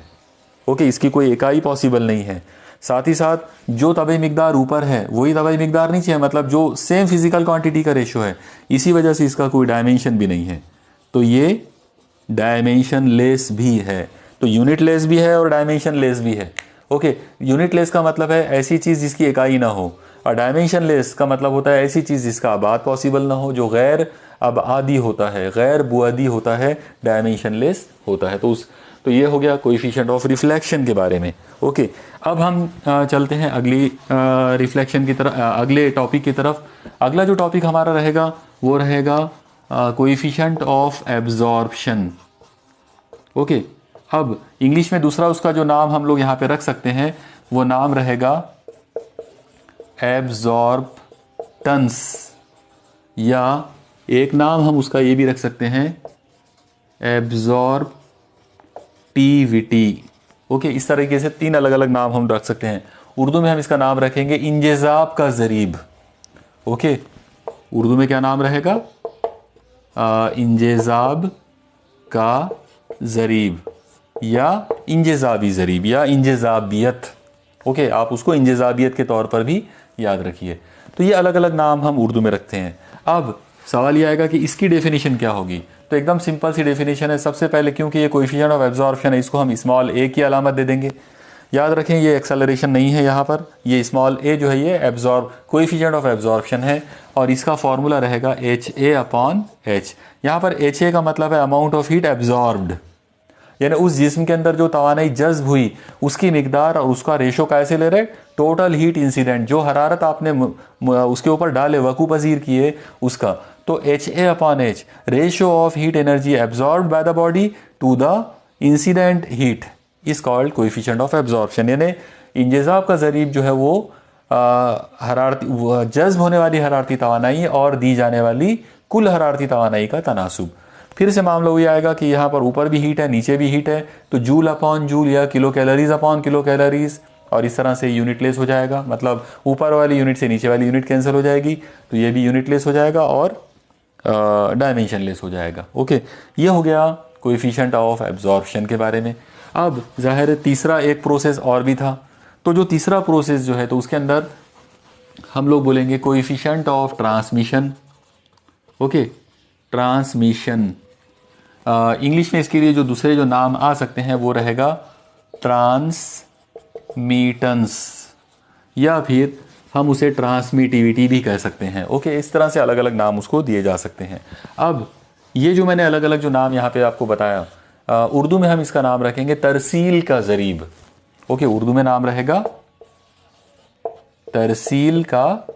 ओके, इसकी कोई इकाई पॉसिबल नहीं है। साथ ही साथ जो तबई मिकदार ऊपर है वही तबई मिकदार नीचे है, मतलब जो सेम फिजिकल क्वांटिटी का रेशो है, इसी वजह से इसका कोई डायमेंशन भी नहीं है। तो ये डायमेंशन लेस भी है। तो यूनिट लेस भी है और डायमेंशन लेस भी है। ओके, यूनिट लेस का मतलब है ऐसी चीज़ जिसकी इकाई ना हो, और डायमेंशन लेस का मतलब होता है ऐसी चीज़ जिसका आबाद पॉसिबल ना हो, जो गैर आबादी होता है, गैर बुआदी होता है, डायमेंशन लेस होता है। तो ये हो गया कोएफिशिएंट ऑफ रिफ्लेक्शन के बारे में। ओके, अब हम चलते हैं अगली रिफ्लेक्शन की तरफ, अगले टॉपिक की तरफ। अगला जो टॉपिक हमारा रहेगा वो रहेगा कोएफिशिएंट ऑफ एब्जॉर्प्शन। ओके, अब इंग्लिश में दूसरा उसका जो नाम हम लोग यहाँ पे रख सकते हैं वो नाम रहेगा एब्जॉर्प्टेंस, या एक नाम हम उसका ये भी रख सकते हैं एब्जॉर्प्टिविटी। ओके, इस तरीके से 3 अलग अलग नाम हम रख सकते हैं। उर्दू में हम इसका नाम रखेंगे इंजेज़ाब का ज़रीब। ओके, उर्दू में क्या नाम रहेगा? इंजेज़ाब का ज़रीब या इंजेज़ाबी ज़रीब या इंजेज़ाबियत। ओके, आप उसको इंजेज़ाबियत के तौर पर भी याद रखिए। तो ये अलग अलग नाम हम उर्दू में रखते हैं। अब सवाल ये आएगा कि इसकी डेफिनेशन क्या होगी? तो एकदम सिंपल सी डेफिनेशन है। सबसे पहले क्योंकि ये कोएफिशिएंट ऑफ एब्जॉर्प्शन है, इसको हम स्मॉल a की अलामत दे देंगे। याद रखें ये एक्सेलरेशन नहीं है यहाँ पर, ये स्मॉल a जो है ये कोएफिशिएंट ऑफ एब्जॉर्प्शन है और इसका फॉर्मूला रहेगा HA/H। यहाँ पर HA का मतलब है अमाउंट ऑफ हीट एब्जॉर्ब्ड, यानी उस जिस्म के अंदर जो तवानाई जज्ब हुई उसकी मिकदार और उसका रेशो कैसे ले रहे? टोटल हीट इंसिडेंट, जो हरारत आपने उसके ऊपर डाले, वकू पजीर किए, उसका। तो HA/H ratio of heat energy absorbed by the body to the incident heat is called coefficient of absorption, यानी इंजेज़ाब का ज़रीब जो है वो हरारती जज्ब होने वाली हरारती तवानाई और दी जाने वाली कुल हरारती तवानाई का तनासुब। फिर से मामला वही आएगा कि यहाँ पर ऊपर भी हीट है नीचे भी हीट है, तो जूल अपॉन जूल या kilo calories upon kilo calories, और इस तरह से यूनिटलेस हो जाएगा, मतलब ऊपर वाली यूनिट से नीचे वाली यूनिट कैंसिल हो जाएगी, तो ये भी यूनिटलेस हो जाएगा और डायमेंशनलेस हो जाएगा। ओके, ये हो गया कोएफिशिएंट ऑफ एब्जॉर्प्शन के बारे में। अब जाहिर है तीसरा एक प्रोसेस और भी था, तो जो तीसरा प्रोसेस जो है तो उसके अंदर हम लोग बोलेंगे coefficient of transmission. Okay, transmission English में इसके लिए जो दूसरे जो नाम आ सकते हैं वो रहेगा ट्रांसमिटेंस, या फिर हम उसे ट्रांसमिटिविटी भी कह सकते हैं। ओके, इस तरह से अलग अलग नाम उसको दिए जा सकते हैं। अब ये जो मैंने अलग अलग जो नाम यहाँ पे आपको बताया, उर्दू में हम इसका नाम रखेंगे तरसील का ज़रीब। ओके, उर्दू में नाम रहेगा तरसील का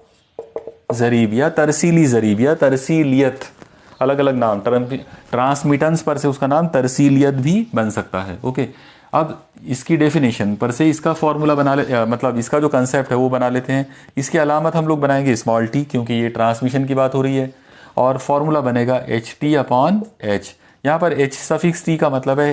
ज़रीब या तरसीली ज़रीब या तरसीलियत, अलग अलग नाम। ट्रांसमिटेंस पर से उसका नाम तरसीलियत भी बन सकता है। ओके, अब इसकी डेफिनेशन पर से इसका फॉर्मूला बना ले, मतलब इसका जो कंसेप्ट है वो बना लेते हैं। इसकी अलामत हम लोग बनाएंगे स्मॉल टी, क्योंकि ये ट्रांसमिशन की बात हो रही है, और फॉर्मूला बनेगा HT अपॉन H। यहाँ पर H सफिक्स T का मतलब है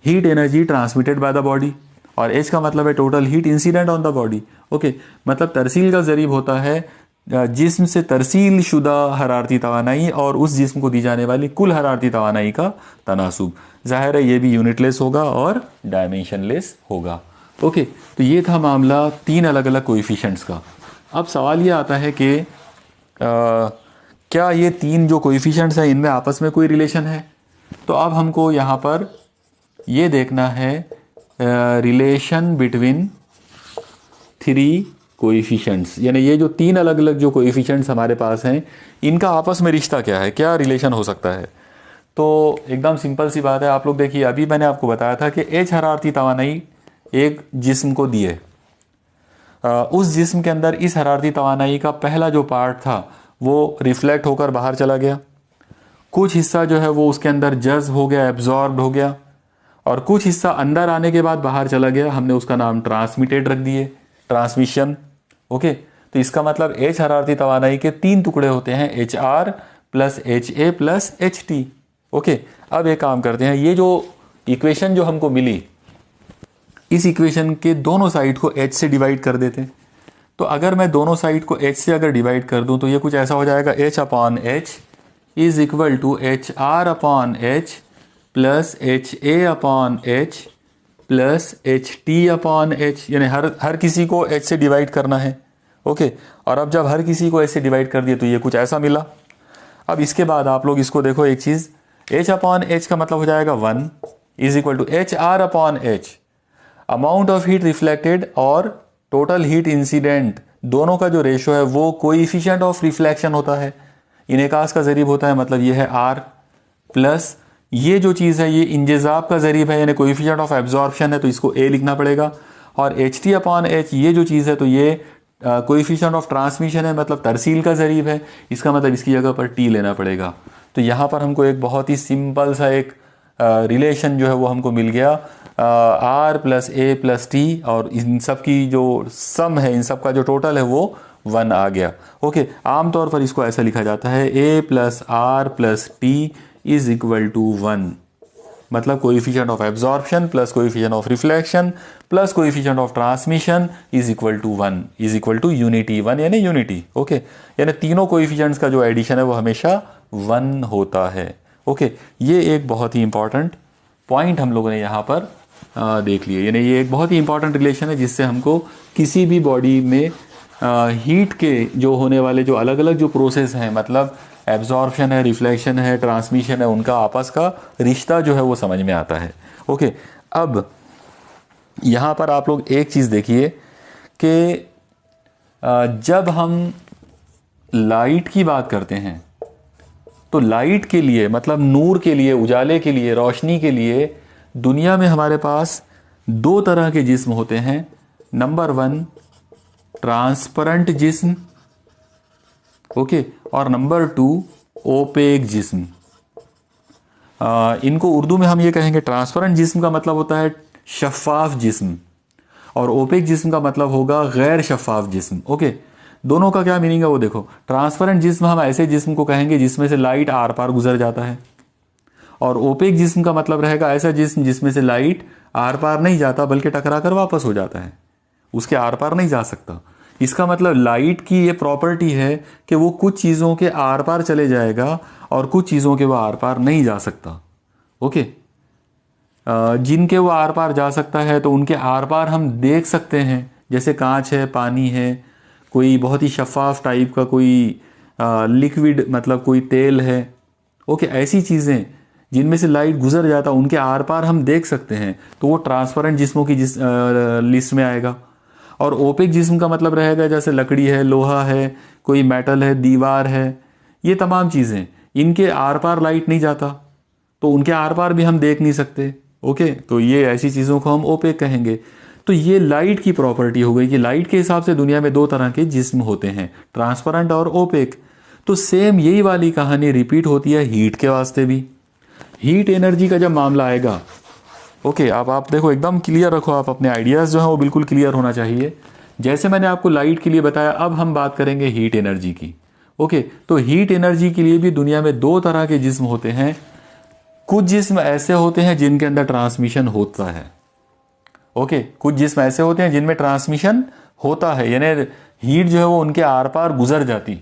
heat energy transmitted by the body, और H का मतलब है total heat incident on the body. Okay, मतलब तरसील का ज़रीब होता है जिस्म से तरसील शुदा हरारती तवानाई और उस जिस्म को दी जाने वाली कुल हरारती तवानाई का तनासुब। जाहिर है ये भी यूनिटलेस होगा और डायमेंशनलेस होगा। ओके, तो ये था मामला तीन अलग अलग कोएफिशिएंट्स का। अब सवाल ये आता है कि क्या ये तीन जो कोएफिशिएंट्स हैं इनमें आपस में कोई रिलेशन है? तो अब हमको यहाँ पर ये देखना है रिलेशन बिटवीन थ्री कोएफिशिएंट्स, यानी ये जो तीन अलग अलग जो कोएफिशिएंट्स हमारे पास हैं इनका आपस में रिश्ता क्या है, क्या रिलेशन हो सकता है। तो एकदम सिंपल सी बात है। आप लोग देखिए, अभी मैंने आपको बताया था कि H हरारती तवानाई एक जिस्म को दिए, उस जिस्म के अंदर इस हरारती तवानाई का पहला जो पार्ट था वो रिफ्लेक्ट होकर बाहर चला गया, कुछ हिस्सा जो है वो उसके अंदर जज्ब हो गया, एब्जॉर्ब्ड हो गया, और कुछ हिस्सा अंदर आने के बाद बाहर चला गया। हमने उसका नाम ट्रांसमिटेड रख दिए, ट्रांसमिशन। ओके, तो इसका मतलब H हरारती तवानाई के तीन टुकड़े होते हैं, HR plus HA plus HT। Okay, अब एक काम करते हैं, ये जो इक्वेशन जो हमको मिली इस इक्वेशन के दोनों साइड को H से डिवाइड कर देते हैं। तो अगर मैं दोनों साइड को H से अगर डिवाइड कर दूं तो ये कुछ ऐसा हो जाएगा, H upon H is equal to HR upon H plus HA upon H plus HT upon H, यानी हर किसी को H से डिवाइड करना है। ओके, और अब जब हर किसी को H से डिवाइड कर दिए तो ये कुछ ऐसा मिला। अब इसके बाद आप लोग इसको देखो एक चीज़, H अपॉन H का मतलब हो जाएगा 1 is equal to HR upon H, amount of heat reflected और टोटल हीट इंसिडेंट, दोनों का जो रेशो है वो कोएफिशिएंट ऑफ रिफ्लेक्शन होता है, इनेकास का ज़रीब होता है, मतलब ये है R, प्लस ये जो चीज़ है ये इंजेज़ाब का ज़रीब है, यानी कोएफिशिएंट ऑफ एब्जॉर्प्शन है, तो इसको A लिखना पड़ेगा। और HT अपॉन H ये जो चीज़ है तो ये कोएफिशिएंट ऑफ ट्रांसमिशन है, मतलब तरसील का ज़रीब है, इसका मतलब इसकी जगह पर T लेना पड़ेगा। तो यहाँ पर हमको एक बहुत ही सिंपल सा एक रिलेशन जो है वो हमको मिल गया, R plus A plus T, और इन सब की जो सम है, इन सब का जो टोटल है वो 1 आ गया। ओके, आमतौर पर इसको ऐसा लिखा जाता है A plus R plus T is equal to 1, मतलब coefficient of absorption plus coefficient of reflection plus coefficient of transmission is equal to 1 is equal to unity, 1 यानी यूनिटी। ओके, यानी तीनों कोएफिशिएंट्स का जो एडिशन है वो हमेशा 1 होता है। ओके, ये एक बहुत ही इंपॉर्टेंट पॉइंट हम लोगों ने यहाँ पर देख लिए, यानी ये एक बहुत ही इंपॉर्टेंट रिलेशन है जिससे हमको किसी भी बॉडी में हीट के जो होने वाले जो अलग अलग जो प्रोसेस हैं, मतलब एब्जॉर्प्शन है, रिफ्लेक्शन है, ट्रांसमिशन है, उनका आपस का रिश्ता जो है वो समझ में आता है। ओके, अब यहाँ पर आप लोग एक चीज़ देखिए कि जब हम लाइट की बात करते हैं तो लाइट के लिए, मतलब नूर के लिए, उजाले के लिए, रोशनी के लिए दुनिया में हमारे पास दो तरह के जिस्म होते हैं। नंबर 1 ट्रांसपेरेंट जिस्म, ओके, और नंबर 2 ओपेक जिस्म। इनको उर्दू में हम ये कहेंगे, ट्रांसपेरेंट जिस्म का मतलब होता है शफाफ जिस्म, और ओपेक जिस्म का मतलब होगा गैर शफाफ जिस्म। ओके, दोनों का क्या मीनिंग है वो देखो। ट्रांसपेरेंट जिस्म हम ऐसे जिस्म को कहेंगे जिसमें से लाइट आर पार गुजर जाता है, और ओपेक जिस्म का मतलब रहेगा ऐसा जिस्म जिसमें से लाइट आर पार नहीं जाता बल्कि टकरा कर वापस हो जाता है, उसके आर पार नहीं जा सकता। इसका मतलब लाइट की ये प्रॉपर्टी है कि वो कुछ चीज़ों के आर पार चले जाएगा और कुछ चीज़ों के वो आर पार नहीं जा सकता। ओके, जिनके वो आर पार जा सकता है तो उनके आर पार हम देख सकते हैं, जैसे कांच है, पानी है, कोई बहुत ही शफाफ टाइप का कोई लिक्विड मतलब कोई तेल है। ओके, ऐसी चीज़ें जिनमें से लाइट गुजर जाता उनके आर पार हम देख सकते हैं, तो वो ट्रांसपेरेंट जिस्मों की लिस्ट में आएगा। और ओपेक जिस्म का मतलब रहेगा जैसे लकड़ी है, लोहा है, कोई मेटल है, दीवार है, ये तमाम चीज़ें, इनके आर पार लाइट नहीं जाता तो उनके आर पार भी हम देख नहीं सकते। ओके, तो ये ऐसी चीज़ों को हम ओपेक कहेंगे। तो ये लाइट की प्रॉपर्टी हो गई कि लाइट के हिसाब से दुनिया में दो तरह के जिस्म होते हैं, ट्रांसपेरेंट और ओपेक। तो सेम यही वाली कहानी रिपीट होती है हीट के वास्ते भी। हीट एनर्जी का जब मामला आएगा, ओके, अब आप देखो एकदम क्लियर रखो, आप अपने आइडियाज़ जो हैं वो बिल्कुल क्लियर होना चाहिए। जैसे मैंने आपको लाइट के लिए बताया, अब हम बात करेंगे हीट एनर्जी की। ओके, तो हीट एनर्जी के लिए भी दुनिया में दो तरह के जिस्म होते हैं। कुछ जिस्म ऐसे होते हैं जिनके अंदर ट्रांसमिशन होता है। ओके, कुछ जिस्म ऐसे होते हैं जिनमें ट्रांसमिशन होता है, यानी हीट जो है वो उनके आर पार गुजर जाती।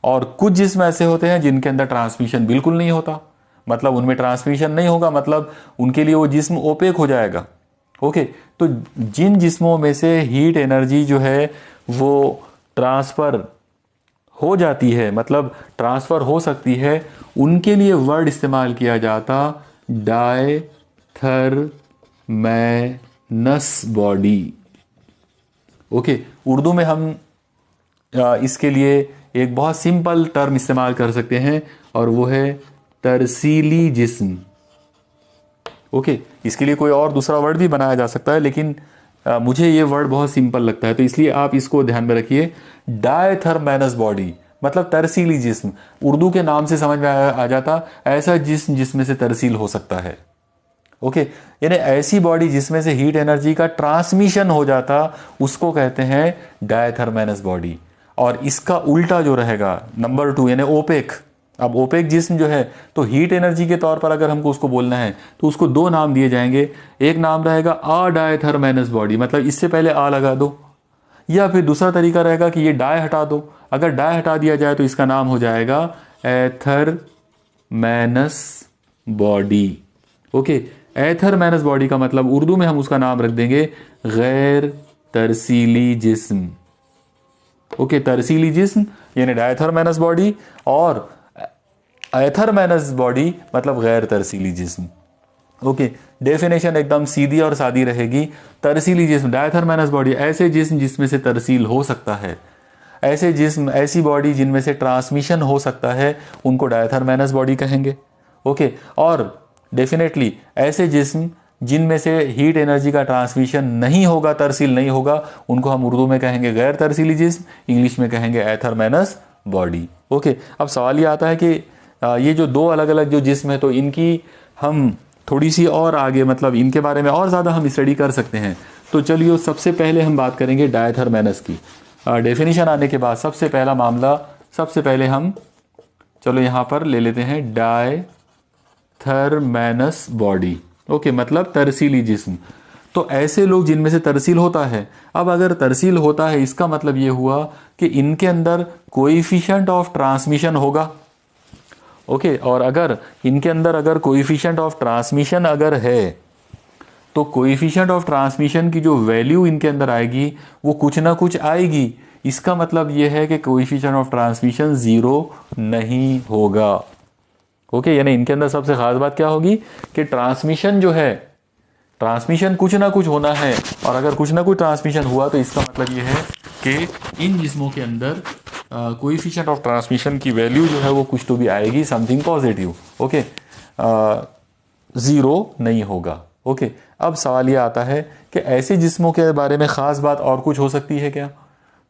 और कुछ जिस्म ऐसे होते हैं जिनके अंदर ट्रांसमिशन बिल्कुल नहीं होता, मतलब उनमें ट्रांसमिशन नहीं होगा, मतलब उनके लिए वो जिस्म ओपेक हो जाएगा। ओके, तो जिन जिस्मों में से हीट एनर्जी जो है वो ट्रांसफ़र हो जाती है, मतलब ट्रांसफ़र हो सकती है, उनके लिए वर्ड इस्तेमाल किया जाता डायथरमैनस बॉडी। ओके, उर्दू में हम इसके लिए एक बहुत सिंपल टर्म इस्तेमाल कर सकते हैं और वो है तरसीली जिस्म। ओके, इसके लिए कोई और दूसरा वर्ड भी बनाया जा सकता है, लेकिन मुझे ये वर्ड बहुत सिंपल लगता है, तो इसलिए आप इसको ध्यान में रखिए। डायथरमैनस बॉडी मतलब तरसीली जिस्म, उर्दू के नाम से समझ में आ जाता ऐसा जिस्म जिसमें से तरसील हो सकता है। ओके, यानी ऐसी बॉडी जिसमें से हीट एनर्जी का ट्रांसमिशन हो जाता, उसको कहते हैं डायथरमैनस बॉडी। और इसका उल्टा जो रहेगा नंबर 2 यानी ओपेक। अब ओपेक जिस्म जो है, तो हीट एनर्जी के तौर पर अगर हमको उसको बोलना है तो उसको दो नाम दिए जाएंगे। एक नाम रहेगा अडायथरमैनस बॉडी, मतलब इससे पहले आ लगा दो, या फिर दूसरा तरीका रहेगा कि ये डाय हटा दो। अगर डाय हटा दिया जाए तो इसका नाम हो जाएगा एथरमैनस बॉडी। ओके, एथरमैनस बॉडी का मतलब उर्दू में हम उसका नाम रख देंगे गैर तरसीली जिस्म। ओके, तरसीली जिस्म यानी डायथरमैनस बॉडी, और एथरमैनस बॉडी मतलब गैर तरसीली जिस्म। ओके, डेफिनेशन एकदम सीधी और सादी रहेगी। तरसीली जिस्म, डायथरमैनस बॉडी, ऐसे जिस्म जिसमें से तरसील हो सकता है, ऐसे जिस्म, ऐसी बॉडी जिनमें से ट्रांसमिशन हो सकता है, उनको डायथरमैनस बॉडी कहेंगे। ओके, और डेफिनेटली ऐसे जिस्म जिनमें से हीट एनर्जी का ट्रांसमिशन नहीं होगा, तरसील नहीं होगा, उनको हम उर्दू में कहेंगे गैर तरसीली जिस्म, इंग्लिश में कहेंगे एथरमैनस बॉडी। ओके, अब सवाल ये आता है कि ये जो दो अलग अलग जो जिस्म है, तो इनकी हम थोड़ी सी और आगे मतलब इनके बारे में और ज़्यादा हम स्टडी कर सकते हैं। तो चलिए सबसे पहले हम बात करेंगे डायथरमैनस की। डेफिनेशन आने के बाद सबसे पहला मामला, सबसे पहले हम चलो यहाँ पर ले लेते हैं डायथरमैनस बॉडी। ओके, मतलब तरसीली जिस्म। तो ऐसे लोग जिनमें से तरसील होता है। अब अगर तरसील होता है, इसका मतलब ये हुआ कि इनके अंदर कोएफिशिएंट ऑफ ट्रांसमिशन होगा। ओके, और अगर इनके अंदर अगर कोएफिशिएंट ऑफ ट्रांसमिशन अगर है, तो कोएफिशिएंट ऑफ ट्रांसमिशन की जो वैल्यू इनके अंदर आएगी वो कुछ ना कुछ आएगी। इसका मतलब ये है कि कोएफिशिएंट ऑफ ट्रांसमिशन 0 नहीं होगा। ओके, यानी इनके अंदर सबसे खास बात क्या होगी कि ट्रांसमिशन जो है, ट्रांसमिशन कुछ ना कुछ होना है, और अगर कुछ ना कुछ ट्रांसमिशन हुआ तो इसका मतलब ये है कि इन जिस्मों के अंदर कोएफिशिएंट ऑफ ट्रांसमिशन की वैल्यू जो है वो कुछ तो भी आएगी, समथिंग पॉजिटिव। ओके, 0 नहीं होगा। ओके, अब सवाल ये आता है कि ऐसे जिस्मों के बारे में ख़ास बात और कुछ हो सकती है क्या?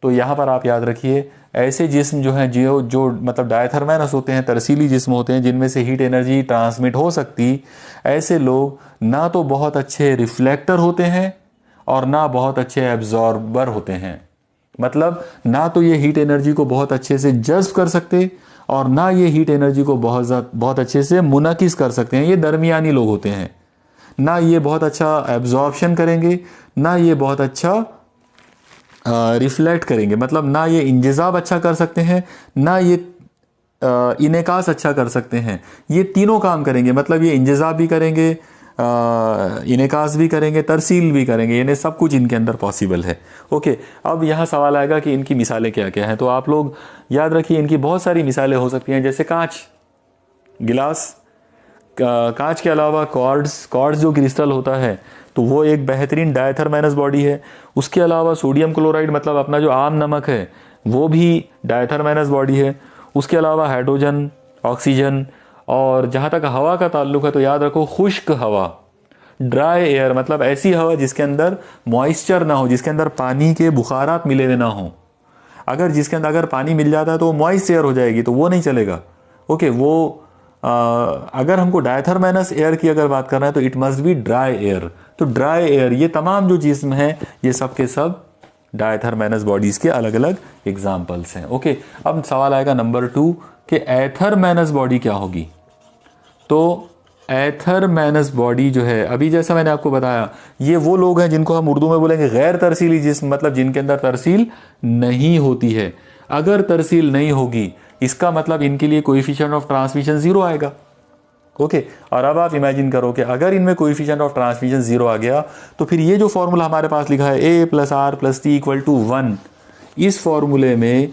तो यहाँ पर आप याद रखिए ऐसे जिस्म जो हैं जो मतलब डायथरमैनस होते हैं, तरसीली जिस्म होते हैं जिनमें से हीट एनर्जी ट्रांसमिट हो सकती, ऐसे लोग ना तो बहुत अच्छे रिफ्लेक्टर होते हैं और ना बहुत अच्छे एब्जॉर्बर होते हैं। मतलब ना तो ये हीट एनर्जी को बहुत अच्छे से जज्ब कर सकते और ना ये हीट एनर्जी को बहुत अच्छे से मुनकिस कर सकते हैं। ये दरमियानी लोग होते हैं। ना ये बहुत अच्छा एब्जॉर्प्शन करेंगे, ना ये बहुत अच्छा रिफ्लेक्ट करेंगे। मतलब ना ये इंजज़ाब अच्छा कर सकते हैं, ना ये इनेकास अच्छा कर सकते हैं। ये तीनों काम करेंगे, मतलब ये इंजज़ाब भी करेंगे, इनेकास भी करेंगे, तरसील भी करेंगे, यानी सब कुछ इनके अंदर पॉसिबल है। ओके, अब यहाँ सवाल आएगा कि इनकी मिसालें क्या क्या हैं। तो आप लोग याद रखिए इनकी बहुत सारी मिसालें हो सकती हैं, जैसे कांच, गिलास। कांच के अलावा क्वार्ट्ज जो क्रिस्टल होता है तो वो एक बेहतरीन डायथरमैनस बॉडी है। उसके अलावा सोडियम क्लोराइड मतलब अपना जो आम नमक है वो भी डायथरमैनस बॉडी है। उसके अलावा हाइड्रोजन, ऑक्सीजन, और जहाँ तक हवा का ताल्लुक है तो याद रखो खुश्क हवा, ड्राई एयर, मतलब ऐसी हवा जिसके अंदर मॉइस्चर ना हो, जिसके अंदर पानी के बुखारात मिले हुए ना हो। जिसके अंदर अगर पानी मिल जाता है तो वो मॉइस्ट एयर हो जाएगी, तो वो नहीं चलेगा। ओके, वो अगर हमको डायथरमैनस एयर की अगर बात करना है तो it must be dry air. तो ड्राई एयर, ये तमाम जो जिस्म है ये सब के सब डायथरमैनस बॉडीज के अलग अलग एग्जाम्पल्स हैं। ओके, अब सवाल आएगा नंबर 2 कि एथरमैनस बॉडी क्या होगी। तो एथरमैनस बॉडी जो है, अभी जैसा मैंने आपको बताया, ये वो लोग हैं जिनको हम उर्दू में बोलेंगे गैर तरसीली जिस्म, मतलब जिनके अंदर तरसील नहीं होती है। अगर तरसील नहीं होगी इसका मतलब इनके लिए कोएफिशिएंट ऑफ ट्रांसमिशन 0 आएगा। ओके, और अब आप इमेजिन करो कि अगर इनमें कोएफिशिएंट ऑफ ट्रांसमिशन 0 आ गया तो फिर ये जो फॉर्मूला हमारे पास लिखा है A + R + T = 1, इस फॉर्मूले में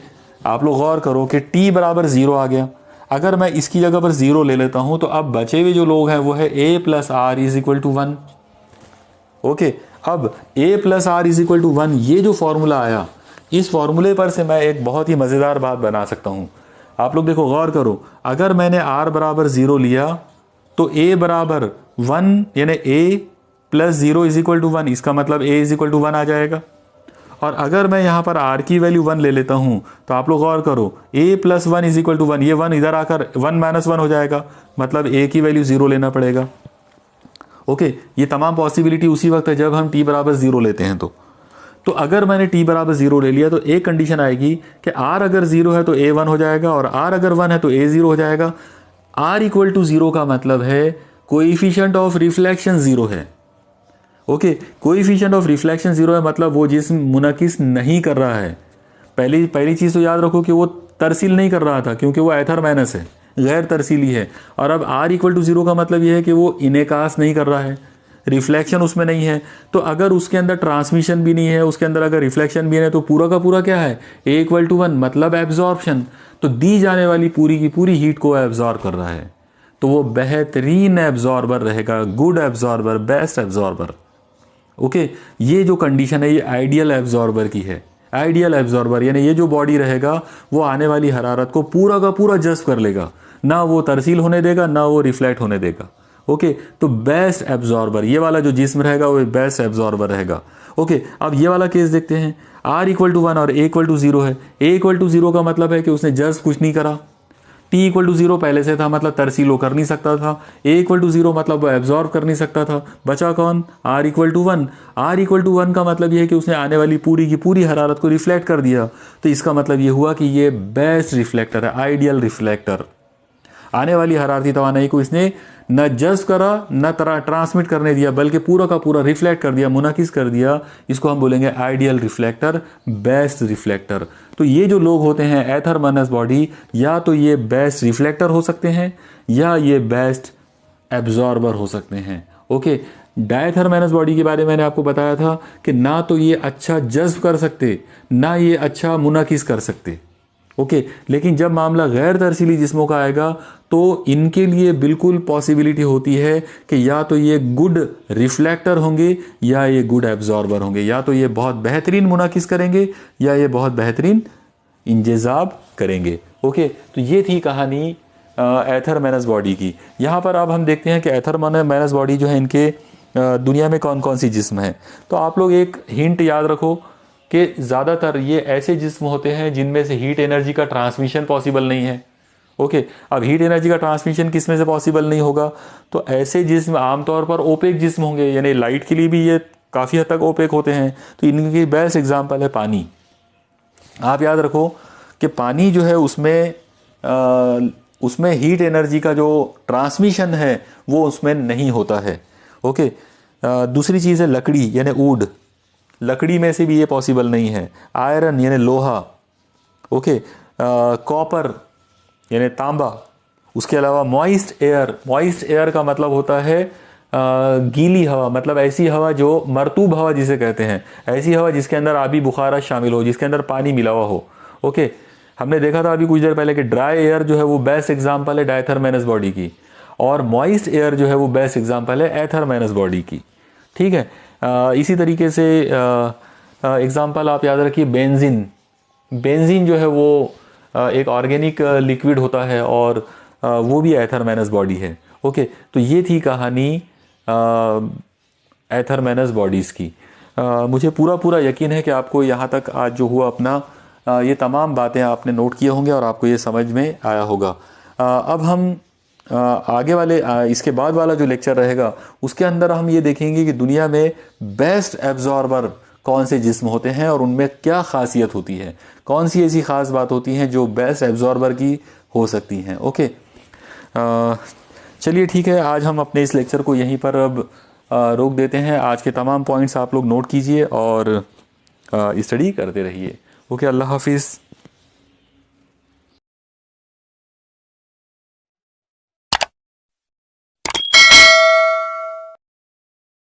आप लोग गौर करो कि T = 0 आ गया। अगर मैं इसकी जगह पर 0 ले लेता हूं तो अब बचे हुए जो लोग हैं वो है A + R = 1। ओके, अब A + R = 1, ये जो फॉर्मूला आया, इस फॉर्मूले पर से मैं एक बहुत ही मज़ेदार बात बना सकता हूं। आप लोग देखो, गौर करो, अगर मैंने R = 0 लिया तो A = 1, यानी A + 0 = 1, इसका मतलब A = 1 आ जाएगा। और अगर मैं यहाँ पर R की वैल्यू 1 ले लेता हूँ तो आप लोग गौर करो, A + 1 = 1, ये 1 इधर आकर 1 - 1 हो जाएगा, मतलब A की वैल्यू 0 लेना पड़ेगा। ओके, ये तमाम पॉसिबिलिटी उसी वक्त है जब हम T = 0 लेते हैं। तो अगर मैंने T = 0 ले लिया तो एक कंडीशन आएगी कि R अगर 0 है तो A 1 हो जाएगा, और R अगर 1 है तो A 0 हो जाएगा। R = 0 का मतलब है कोएफिशिएंट ऑफ रिफ्लेक्शन 0 है। ओके, कोएफिशिएंट ऑफ रिफ्लेक्शन 0 है, मतलब वो जिस्म मुनकिस नहीं कर रहा है। पहली चीज़ तो याद रखो कि वो तरसील नहीं कर रहा था क्योंकि वो एथरमैनस है, गैर तरसीली है। और अब R = 0 का मतलब ये है कि वो इनेकास नहीं कर रहा है, रिफ्लेक्शन उसमें नहीं है। तो अगर उसके अंदर ट्रांसमिशन भी नहीं है, उसके अंदर अगर रिफ्लेक्शन भी है, तो पूरा का पूरा क्या है, A = 1, मतलब एब्जॉर्प्शन। तो दी जाने वाली पूरी की पूरी हीट को एब्जॉर्ब कर रहा है, तो वो बेहतरीन एब्जॉर्बर रहेगा, good absorber, best absorber. Okay, ये जो कंडीशन है ये आइडियल एब्जॉर्बर की है। आइडियल एब्जॉर्बर यानी ये जो बॉडी रहेगा वो आने वाली हरारत को पूरा का पूरा जज्ब कर लेगा, ना वो तरसील होने देगा ना वो रिफ्लेक्ट होने देगा। ओके, तो बेस्ट एब्जॉर्बर, ये वाला जो जिस्म रहेगा वो बेस्ट एब्जॉर्बर रहेगा। ओके, अब ये वाला केस देखते हैं। R = 1 और A = 0 है। A = 0 का मतलब है कि उसने जज्ब कुछ नहीं करा। T = 0 पहले से था, मतलब तरसील वो कर नहीं सकता था। A = 0 मतलब वो एब्जॉर्ब कर नहीं सकता था। बचा कौन, R = 1। R = 1 का मतलब ये है कि उसने आने वाली पूरी की पूरी हरारत को रिफ्लेक्ट कर दिया। तो इसका मतलब ये हुआ कि ये बेस्ट रिफ्लेक्टर है, आइडियल रिफ्लेक्टर। आने वाली हरारती तवानाई को इसने न जज्ब करा न ट्रांसमिट करने दिया, बल्कि पूरा का पूरा रिफ्लेक्ट कर दिया, मुनाकिस कर दिया। इसको हम बोलेंगे आइडियल रिफ्लेक्टर, बेस्ट रिफ्लेक्टर। तो ये जो लोग होते हैं एथरमैनस बॉडी, या तो ये बेस्ट रिफ्लेक्टर हो सकते हैं या ये बेस्ट एब्जॉर्बर हो सकते हैं। ओके, डायथरमैनस बॉडी के बारे में मैंने आपको बताया था कि ना तो ये अच्छा जज्ब कर सकते ना ये अच्छा मुनाकिस कर सकते। ओके, लेकिन जब मामला गैर तरसीली जिस्मों का आएगा तो इनके लिए बिल्कुल पॉसिबिलिटी होती है कि या तो ये गुड रिफ्लेक्टर होंगे या ये गुड एब्जॉर्बर होंगे, या तो ये बहुत बेहतरीन मुनाकिस करेंगे या ये बहुत बेहतरीन इंजेजाब करेंगे। ओके, तो ये थी कहानी एथरमैनस बॉडी की। यहाँ पर अब हम देखते हैं कि एथरमैनस बॉडी जो है इनके दुनिया में कौन कौन सी जिस्म है। तो आप लोग एक हिंट याद रखो कि ज़्यादातर ये ऐसे जिस्म होते हैं जिनमें से हीट एनर्जी का ट्रांसमिशन पॉसिबल नहीं है। ओके, अब हीट एनर्जी का ट्रांसमिशन किस में से पॉसिबल नहीं होगा, तो ऐसे जिस्म आमतौर पर ओपेक जिस्म होंगे, यानी लाइट के लिए भी ये काफ़ी हद तक ओपेक होते हैं। तो इनकी बेस्ट एग्जांपल है पानी। आप याद रखो कि पानी जो है उसमें हीट एनर्जी का जो ट्रांसमिशन है वो उसमें नहीं होता है। ओके, दूसरी चीज़ है लकड़ी यानी वुड, लकड़ी में से भी ये पॉसिबल नहीं है। आयरन यानी लोहा, ओके, कॉपर यानी तांबा, उसके अलावा मॉइस्ट एयर, मॉइस्ट एयर का मतलब होता है गीली हवा, मतलब ऐसी हवा जो मरतूब हवा जिसे कहते हैं, ऐसी हवा जिसके अंदर आबी बुखारा शामिल हो, जिसके अंदर पानी मिला हुआ हो। ओके, हमने देखा था अभी कुछ देर पहले कि ड्राई एयर जो है वो बेस्ट एग्जांपल है डायथरमेनस बॉडी की, और मॉइस्ट एयर जो है वो बेस्ट एग्जांपल है एथरमेनस बॉडी की। ठीक है, इसी तरीके से एग्जांपल आप याद रखिए बेंजीन। बेंजीन जो है वो एक ऑर्गेनिक लिक्विड होता है और वो भी एथरमेनस बॉडी है। ओके, तो ये थी कहानी एथरमेनस बॉडीज़ की। मुझे पूरा यकीन है कि आपको यहाँ तक आज जो हुआ अपना ये तमाम बातें आपने नोट किए होंगे और आपको ये समझ में आया होगा। अब हम आगे वाले इसके बाद वाला जो लेक्चर रहेगा उसके अंदर हम ये देखेंगे कि दुनिया में बेस्ट एब्जॉर्बर कौन से जिस्म होते हैं और उनमें क्या खासियत होती है, कौन सी ऐसी ख़ास बात होती हैं जो बेस्ट एब्जॉर्बर की हो सकती हैं। ओके, चलिए ठीक है, आज हम अपने इस लेक्चर को यहीं पर अब रोक देते हैं। आज के तमाम पॉइंट्स आप लोग नोट कीजिए और स्टडी करते रहिए। ओके, अल्लाह हाफिज़।